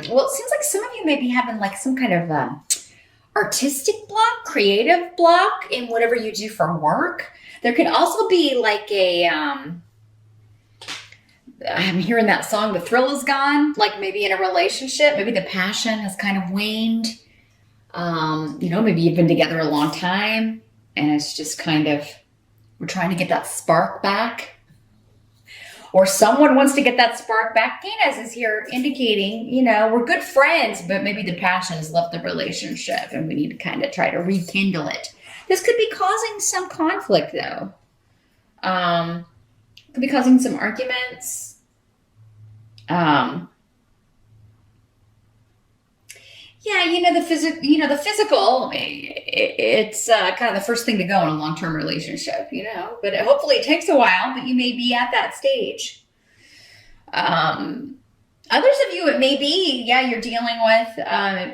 Well, it seems like some of you may be having like some kind of artistic block, creative block in whatever you do for work. There could also be like I'm hearing that song, The Thrill Is Gone, like maybe in a relationship, maybe the passion has kind of waned. Maybe you've been together a long time and it's just kind of, we're trying to get that spark back. Or someone wants to get that spark back. Venus is here indicating, we're good friends, but maybe the passion has left the relationship and we need to kind of try to rekindle it. This could be causing some conflict, though. Could be causing some arguments. The physical, it's kind of the first thing to go in a long-term relationship, but hopefully it takes a while, but you may be at that stage. Others of you, it may be, you're dealing with,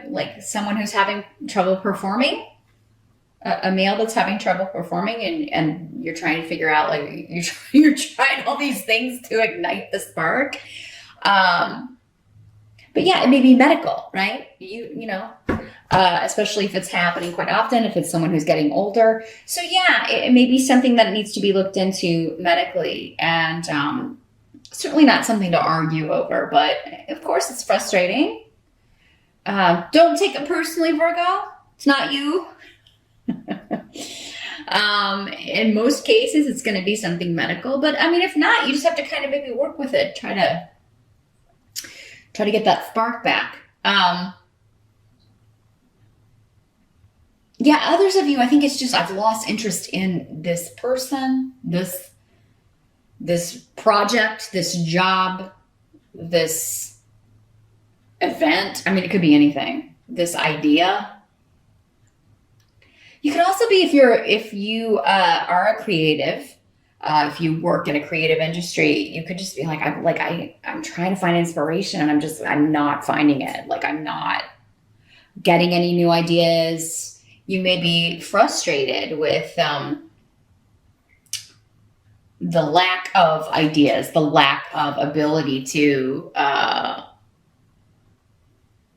like someone who's having trouble performing, a male that's having trouble performing and you're trying to figure out, like, you're trying all these things to ignite the spark. But it may be medical, right? Especially if it's happening quite often, if it's someone who's getting older. So it may be something that needs to be looked into medically, and certainly not something to argue over, but of course it's frustrating. Don't take it personally, Virgo. It's not you. In most cases, it's going to be something medical, but if not, you just have to kind of maybe work with it, try to get that spark back. Others of you, I think it's just I've lost interest in this person, this project, this job, this event. It could be anything. This idea. You could also be if you are a creative. If you work in a creative industry, you could just be like, I'm trying to find inspiration and I'm not finding it. Like, I'm not getting any new ideas. You may be frustrated with the lack of ideas, the lack of ability to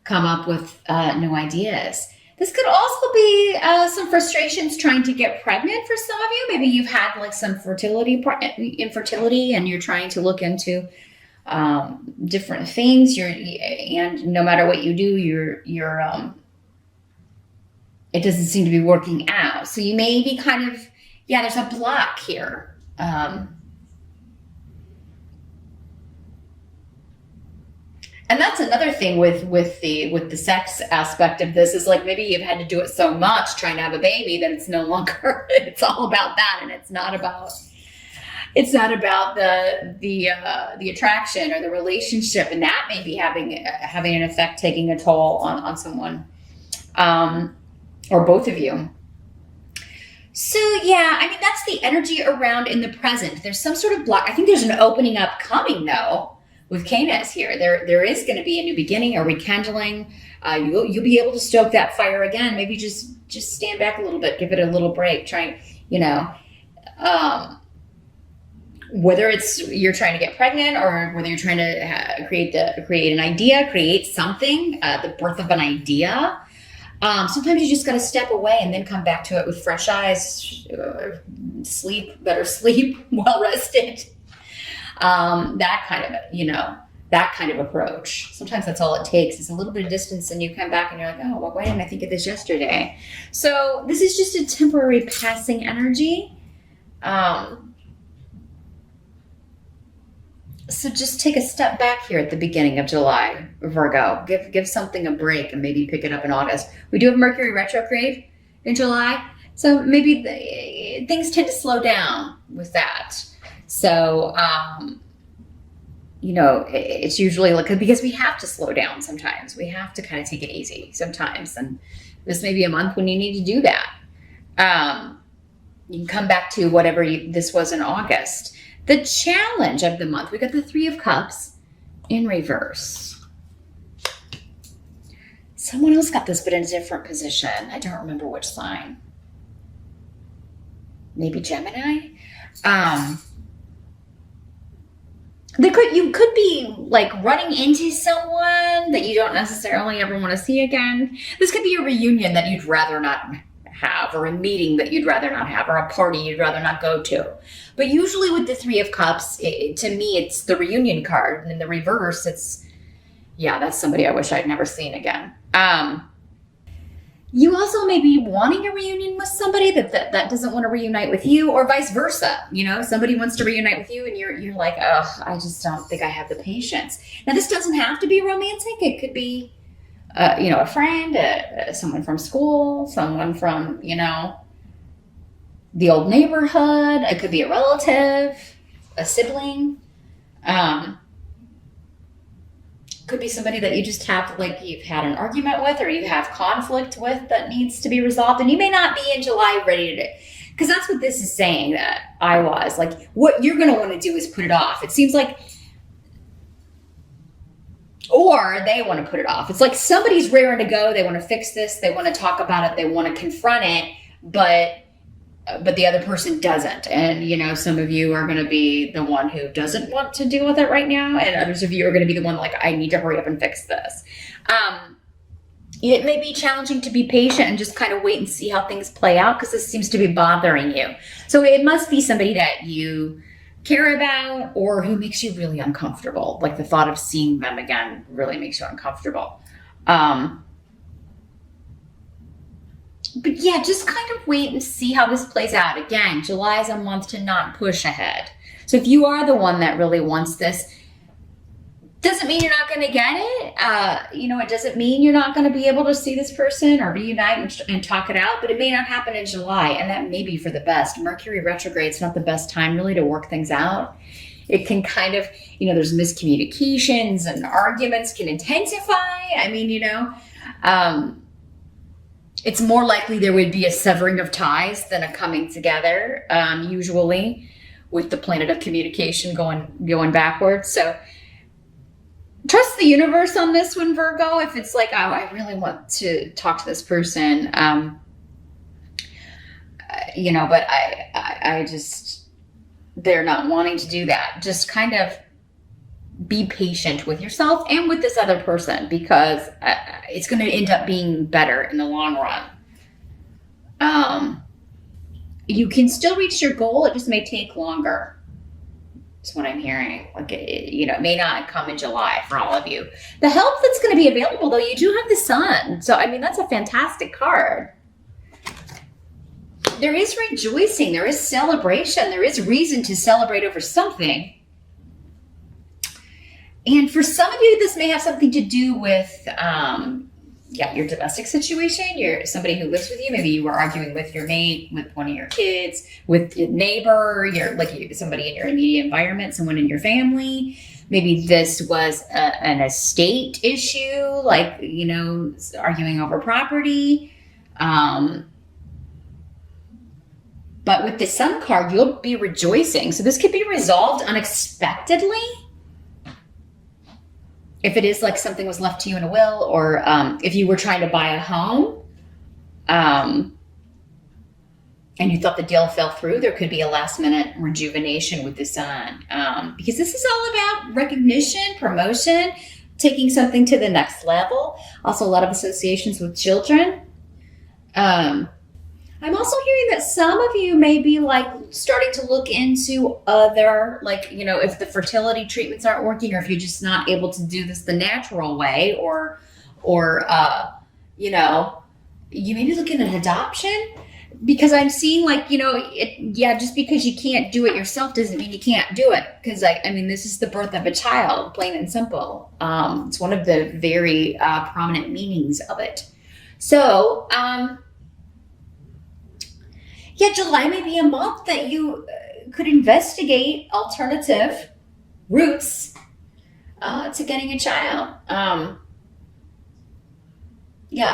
come up with new ideas. This could also be some frustrations trying to get pregnant for some of you. Maybe you've had like some infertility and you're trying to look into different things. And no matter what you do, it doesn't seem to be working out. So you may be kind of, there's a block here. And that's another thing with the sex aspect of this is like maybe you've had to do it so much trying to have a baby that it's no longer, it's all about that, and it's not about the attraction or the relationship, and that may be having an effect, taking a toll on someone, or both of you. So that's the energy around in the present. There's some sort of block. I think there's an opening up coming though. With Canis here, there is going to be a new beginning, a rekindling. You'll be able to stoke that fire again. Maybe just stand back a little bit, give it a little break. Whether it's you're trying to get pregnant or whether you're trying to create an idea, create something, the birth of an idea. Sometimes you just got to step away and then come back to it with fresh eyes. Better sleep, well rested. That kind of approach. Sometimes that's all it takes. It's a little bit of distance and you come back and you're like, oh, well, why didn't I think of this yesterday? So this is just a temporary passing energy. So just take a step back here at the beginning of July, Virgo. Give something a break and maybe pick it up in August. We do have Mercury retrograde in July. So maybe things tend to slow down with that. So, it's usually like, because we have to slow down sometimes. We have to kind of take it easy sometimes. And this may be a month when you need to do that. You can come back to whatever this was in August. The challenge of the month, we got the 3 of Cups in reverse. Someone else got this, but in a different position. I don't remember which sign. Maybe Gemini? You could be like running into someone that you don't necessarily ever want to see again. This could be a reunion that you'd rather not have, or a meeting that you'd rather not have, or a party you'd rather not go to. But usually with the Three of Cups, to me, it's the reunion card. And in the reverse, it's, yeah, that's somebody I wish I'd never seen again. You also may be wanting a reunion with somebody that doesn't want to reunite with you, or vice versa. You know, somebody wants to reunite with you and you're like, oh, I just don't think I have the patience. Now, this doesn't have to be romantic. It could be, a friend, someone from school, someone from, the old neighborhood. It could be a relative, a sibling. Could be somebody that you just have, like, you've had an argument with, or you have conflict with that needs to be resolved. And you may not be in July ready to, because that's what this is saying that I was. Like, what you're going to want to do is put it off. It seems like, or they want to put it off. It's like somebody's raring to go. They want to fix this. They want to talk about it. They want to confront it, but the other person doesn't. And, some of you are going to be the one who doesn't want to deal with it right now. And others of you are going to be the one like, I need to hurry up and fix this. It may be challenging to be patient and just kind of wait and see how things play out, because this seems to be bothering you. So it must be somebody that you care about, or who makes you really uncomfortable. Like, the thought of seeing them again really makes you uncomfortable. But yeah, just kind of wait and see how this plays out. Again, July is a month to not push ahead. So if you are the one that really wants this, doesn't mean you're not going to get it. It doesn't mean you're not going to be able to see this person or reunite and talk it out, but it may not happen in July, and that may be for the best. Mercury retrograde is not the best time really to work things out. It can kind of, there's miscommunications, and arguments can intensify. It's more likely there would be a severing of ties than a coming together, usually, with the planet of communication going backwards. So trust the universe on this one, Virgo. If it's like, oh, I really want to talk to this person, but I just, they're not wanting to do that. Just kind of be patient with yourself and with this other person, because it's going to end up being better in the long run. You can still reach your goal. It just may take longer. That's what I'm hearing. Like, it may not come in July for all of you. The help that's going to be available, though, you do have the sun. So, that's a fantastic card. There is rejoicing. There is celebration. There is reason to celebrate over something. And for some of you, this may have something to do with, your domestic situation. You're somebody who lives with you. Maybe you were arguing with your mate, with one of your kids, with your neighbor. Somebody in your immediate environment, someone in your family. Maybe this was an estate issue, arguing over property. But with the Sun card, you'll be rejoicing. So this could be resolved unexpectedly. If it is like something was left to you in a will, or if you were trying to buy a home and you thought the deal fell through, there could be a last minute rejuvenation with the Sun, because this is all about recognition, promotion, taking something to the next level. Also, a lot of associations with children. I'm also hearing that some of you may be starting to look into other, if the fertility treatments aren't working, or if you're just not able to do this the natural way, or you may be looking at adoption, because I'm seeing just because you can't do it yourself doesn't mean you can't do it. Because this is the birth of a child, plain and simple. It's one of the very prominent meanings of it. So, July may be a month that you could investigate alternative routes to getting a child.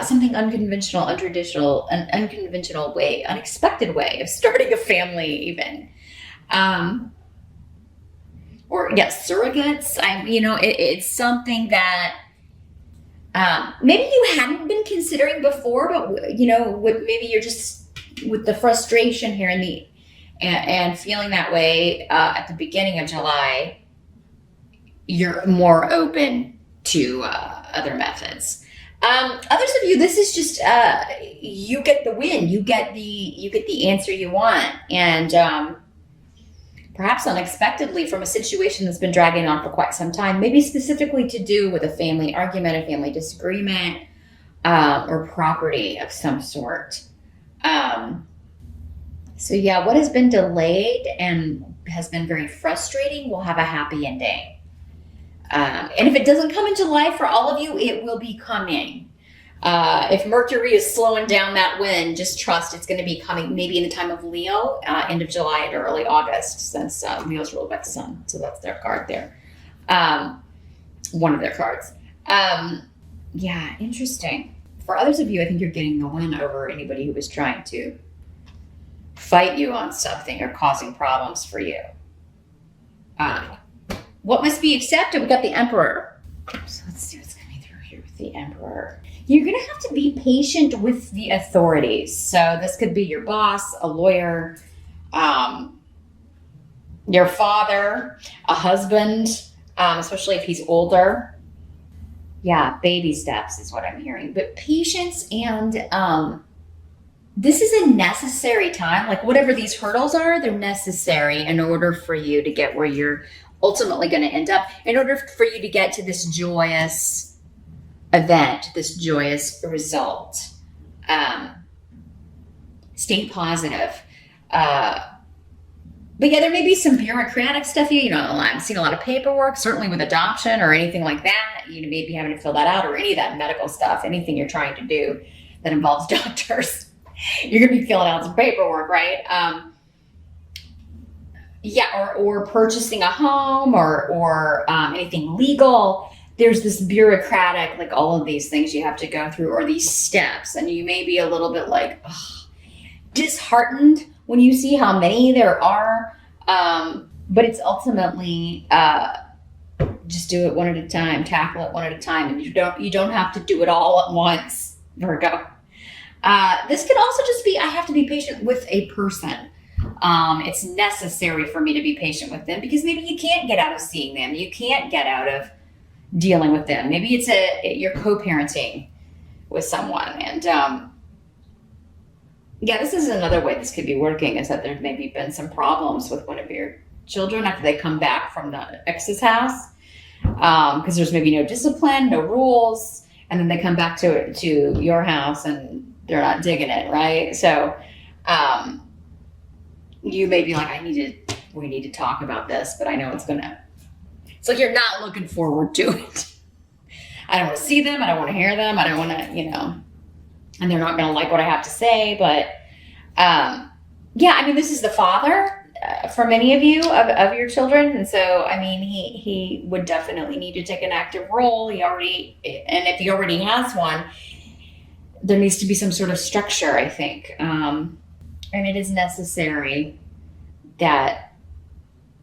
Something unconventional, untraditional, an unconventional way, unexpected way of starting a family, even. Surrogates. It's something that maybe you hadn't been considering before, but maybe you're just with the frustration here and feeling that way at the beginning of July, you're more open to other methods. Others of you, this is just you get the win. You get the answer you want, and perhaps unexpectedly from a situation that's been dragging on for quite some time. Maybe specifically to do with a family argument, a family disagreement, or property of some sort. So yeah, what has been delayed and has been very frustrating will have a happy ending. And if it doesn't come in July for all of you, it will be coming. If Mercury is slowing down that wind, just trust it's going to be coming maybe in the time of Leo, end of July into early August, since Leo's ruled by the sun. So that's their card there. One of their cards. Yeah, interesting. For others of you, I think you're getting the win over anybody who was trying to fight you on something or causing problems for you. What must be accepted? We got the Emperor. So let's see what's coming through here with the Emperor. You're going to have to be patient with the authorities. So this could be your boss, a lawyer, your father, a husband, especially if he's older. Yeah, baby steps is what I'm hearing. But patience, and this is a necessary time. Like whatever these hurdles are, they're necessary in order for you to get where you're ultimately going to end up, in order for you to get to this joyous event, this joyous result. Stay positive. But yeah, there may be some bureaucratic stuff. I'm seeing a lot of paperwork, certainly with adoption or anything like that. You may be having to fill that out, or any of that medical stuff, anything you're trying to do that involves doctors. You're going to be filling out some paperwork, right? Yeah, or purchasing a home or anything legal. There's this bureaucratic, like all of these things you have to go through, or these steps, and you may be a little bit like disheartened when you see how many there are. But it's ultimately just do it one at a time, tackle it one at a time, and you don't have to do it all at once, Virgo. This could also just be, I have to be patient with a person. It's necessary for me to be patient with them because maybe you can't get out of seeing them. You can't get out of dealing with them. Maybe you're co-parenting with someone. And yeah, this is another way this could be working, is that there's maybe been some problems with one of your children after they come back from the ex's house. Because there's maybe no discipline, no rules. And then they come back to your house and they're not digging it, right? So you may be like, we need to talk about this, but I know it's like you're not looking forward to it. I don't want to see them. I don't want to hear them. I don't want to, and they're not going to like what I have to say. But yeah, I mean, this is the father for many of you, of your children. And so, I mean, he would definitely need to take an active role. And if he already has one, there needs to be some sort of structure, I think. And it is necessary that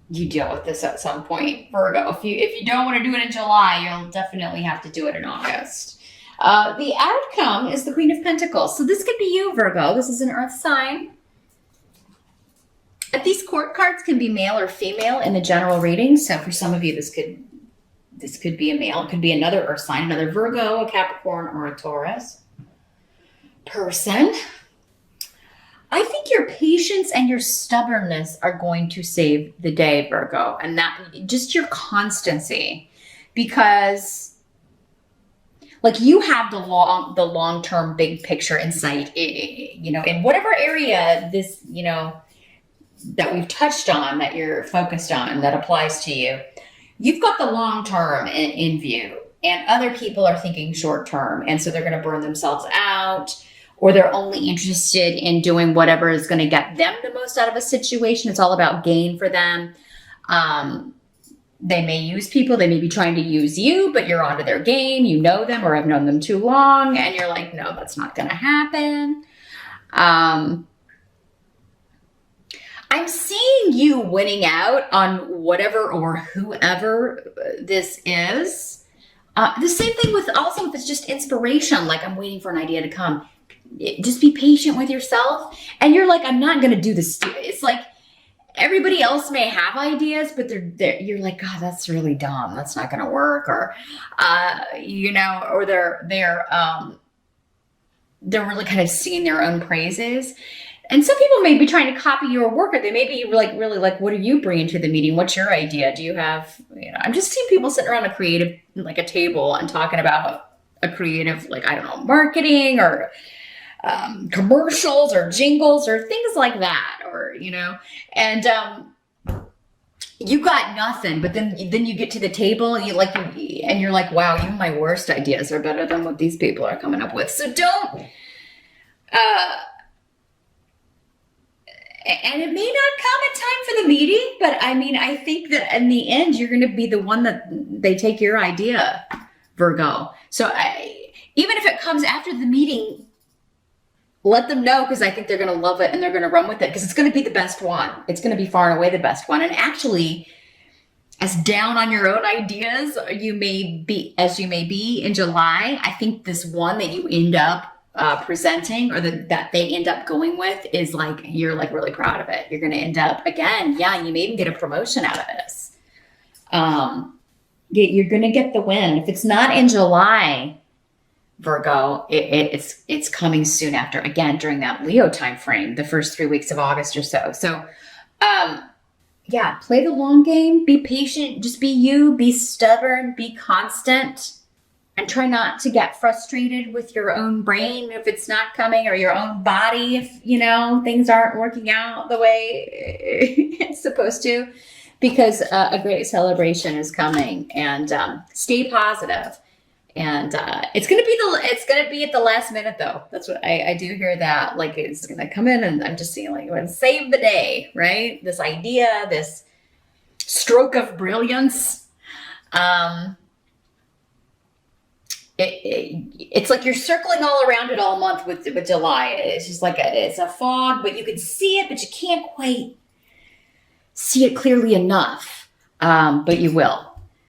you deal with this at some point, Virgo. If you don't want to do it in July, you'll definitely have to do it in August. The outcome is the Queen of Pentacles. So this could be you, Virgo. This is an earth sign. These court cards can be male or female in the general reading. So for some of you, this could be a male. It could be another earth sign, another Virgo, a Capricorn, or a Taurus person. I think your patience and your stubbornness are going to save the day, Virgo, and that just your constancy, because like you have the long-term big picture insight, in whatever area this, that we've touched on, that you're focused on, that applies to you. You've got the long-term in view, and other people are thinking short-term, and so they're going to burn themselves out, or they're only interested in doing whatever is going to get them the most out of a situation. It's all about gain for them. They may use people. They may be trying to use you, but you're onto their game. You know them or have known them too long. And you're like, no, that's not going to happen. I'm seeing you winning out on whatever or whoever this is. The same thing with if it's just inspiration, like I'm waiting for an idea to come. Just be patient with yourself. And you're like, I'm not going to do this. It's like, everybody else may have ideas, but you're like, God, that's really dumb. That's not going to work. Or, or they're really kind of seeing their own praises. And some people may be trying to copy your work, or they may be like, really like, what are you bringing to the meeting? What's your idea? Do you have, I'm just seeing people sitting around a creative, like a table and talking about a creative, like, I don't know, marketing or commercials or jingles or things like that, or, and you got nothing, but then you get to the table and you're like, wow, even my worst ideas are better than what these people are coming up with. So don't, and it may not come in time for the meeting, but I mean, I think that in the end, you're going to be the one that they take your idea, Virgo. So even if it comes after the meeting, let them know, because I think they're going to love it and they're going to run with it, because it's going to be the best one. It's going to be far and away the best one. And actually, as down on your own ideas you may be in July, I think this one that you end up presenting, or that they end up going with, is like, you're like really proud of it. You're going to end up, again, you may even get a promotion out of this. You're going to get the win. If it's not in July, Virgo, it's coming soon after, again, during that Leo time frame, the first 3 weeks of August or so. So, play the long game, be patient, just be you, be stubborn, be constant, and try not to get frustrated with your own brain if it's not coming, or your own body if, things aren't working out the way it's supposed to, because a great celebration is coming. And stay positive. And it's gonna be at the last minute, though. That's what I do hear, that like it's gonna come in, and I'm just seeing like, when save the day, right? This idea, this stroke of brilliance. It's like you're circling all around it all month with July. It's just like it's a fog, but you can see it, but you can't quite see it clearly enough. But you will.